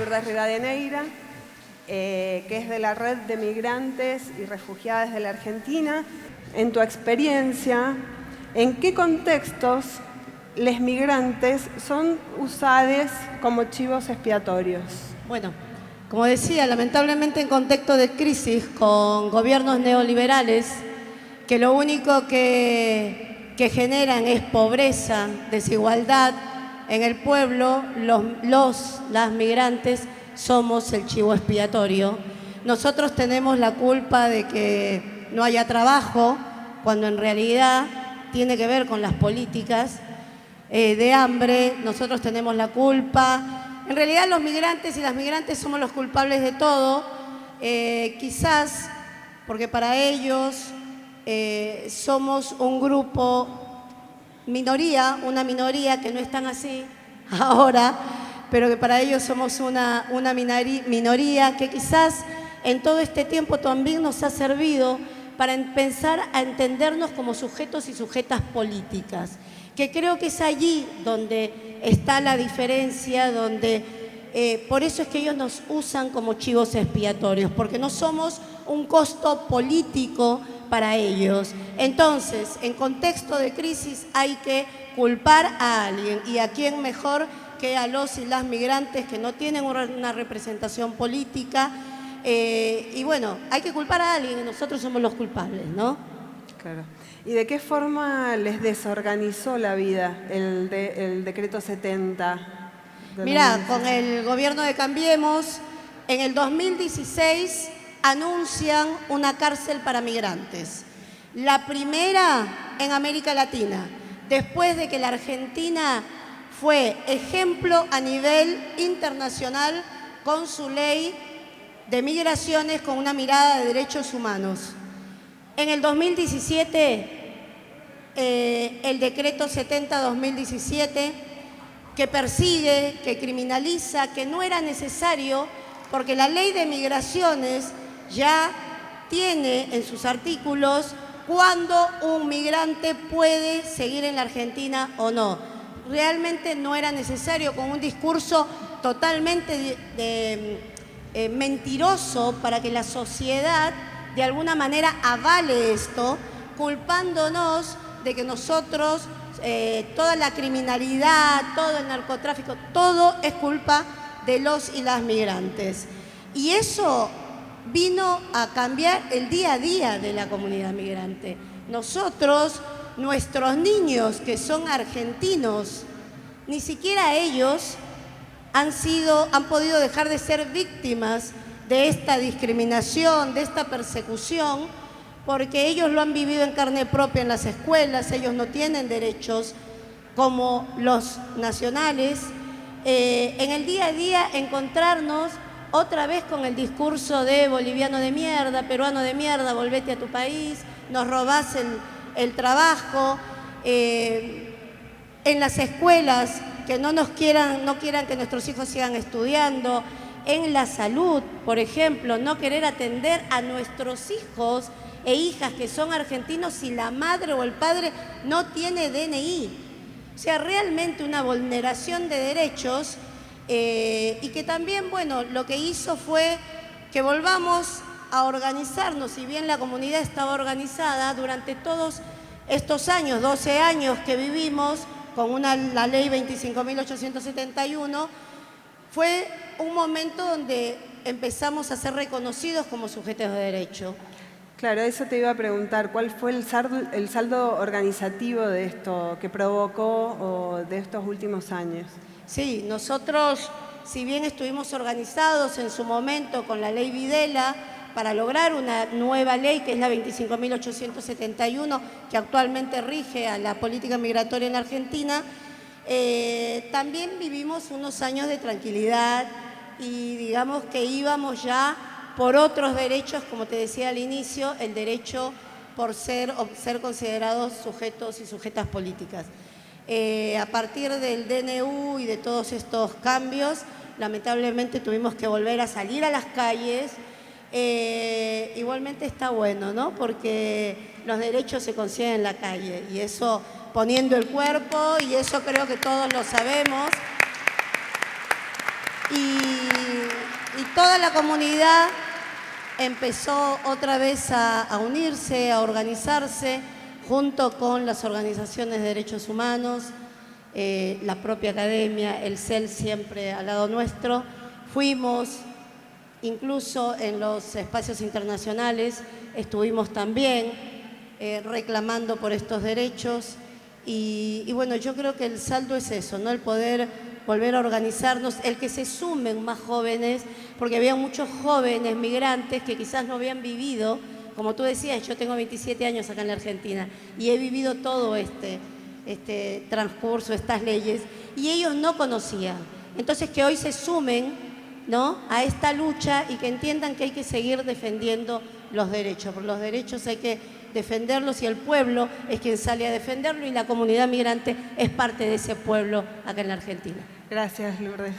Lourdes Rivadeneira, que es de la Red de Migrantes y Refugiadas de la Argentina. En tu experiencia, ¿en qué contextos los migrantes son usados como chivos expiatorios? Bueno, como decía, lamentablemente en contexto de crisis con gobiernos neoliberales que lo único que generan es pobreza, desigualdad en el pueblo, las migrantes somos el chivo expiatorio. Nosotros tenemos la culpa de que no haya trabajo, cuando en realidad tiene que ver con las políticas de hambre. Nosotros tenemos la culpa. En realidad los migrantes y las migrantes somos los culpables de todo, quizás porque para ellos somos un grupo, una minoría que no es tan así ahora, pero que para ellos somos una minoría que quizás en todo este tiempo también nos ha servido para empezar a entendernos como sujetos y sujetas políticas, que creo que es allí donde está la diferencia, donde por eso es que ellos nos usan como chivos expiatorios, porque no somos un costo político para ellos. Entonces, en contexto de crisis hay que culpar a alguien, y a quién mejor que a los y las migrantes que no tienen una representación política, y bueno, hay que culpar a alguien y nosotros somos los culpables, ¿no? Claro. ¿Y de qué forma les desorganizó la vida el decreto 70? Mirá, con el gobierno de Cambiemos, en el 2016 anuncian una cárcel para migrantes. La primera en América Latina, después de que la Argentina fue ejemplo a nivel internacional con su ley de migraciones con una mirada de derechos humanos. En el 2017, el decreto 70-2017, que persigue, que criminaliza, que no era necesario, porque la ley de migraciones ya tiene en sus artículos cuándo un migrante puede seguir en la Argentina o no. Realmente no era necesario, con un discurso totalmente mentiroso para que la sociedad de alguna manera avale esto, culpándonos de que nosotros, toda la criminalidad, todo el narcotráfico, todo es culpa de los y las migrantes. Y eso vino a cambiar el día a día de la comunidad migrante. Nosotros, nuestros niños que son argentinos, ni siquiera ellos han podido dejar de ser víctimas de esta discriminación, de esta persecución, porque ellos lo han vivido en carne propia en las escuelas. Ellos no tienen derechos como los nacionales. En el día a día encontrarnos otra vez con el discurso de boliviano de mierda, peruano de mierda, volvete a tu país, nos robás el trabajo. En las escuelas que no quieran que nuestros hijos sigan estudiando. En la salud, por ejemplo, no querer atender a nuestros hijos e hijas que son argentinos si la madre o el padre no tiene DNI. O sea, realmente una vulneración de derechos, y que también, bueno, lo que hizo fue que volvamos a organizarnos. Si bien la comunidad estaba organizada durante todos estos años, 12 años que vivimos con la ley 25.871, fue un momento donde empezamos a ser reconocidos como sujetos de derecho. Claro, eso te iba a preguntar, ¿cuál fue el saldo organizativo de esto que provocó de estos últimos años? Sí, nosotros, si bien estuvimos organizados en su momento con la ley Videla para lograr una nueva ley que es la 25.871, que actualmente rige a la política migratoria en Argentina, también vivimos unos años de tranquilidad y digamos que íbamos ya por otros derechos, como te decía al inicio, el derecho por ser considerados sujetos y sujetas políticas. A partir del DNU y de todos estos cambios, lamentablemente tuvimos que volver a salir a las calles. Igualmente está bueno, ¿no? Porque los derechos se consiguen en la calle, y eso poniendo el cuerpo, y eso creo que todos lo sabemos. Y toda la comunidad empezó otra vez a unirse, a organizarse, junto con las organizaciones de derechos humanos, la propia academia, el CEL siempre al lado nuestro. Fuimos incluso en los espacios internacionales, estuvimos también reclamando por estos derechos y bueno, yo creo que el saldo es eso, ¿no? El poder volver a organizarnos, el que se sumen más jóvenes, porque había muchos jóvenes migrantes que quizás no habían vivido, como tú decías, yo tengo 27 años acá en la Argentina y he vivido todo este transcurso, estas leyes, y ellos no conocían. Entonces, que hoy se sumen, ¿no?, a esta lucha y que entiendan que hay que seguir defendiendo los derechos, porque los derechos hay que defenderlos y el pueblo es quien sale a defenderlo y la comunidad migrante es parte de ese pueblo acá en la Argentina. Gracias, Lourdes.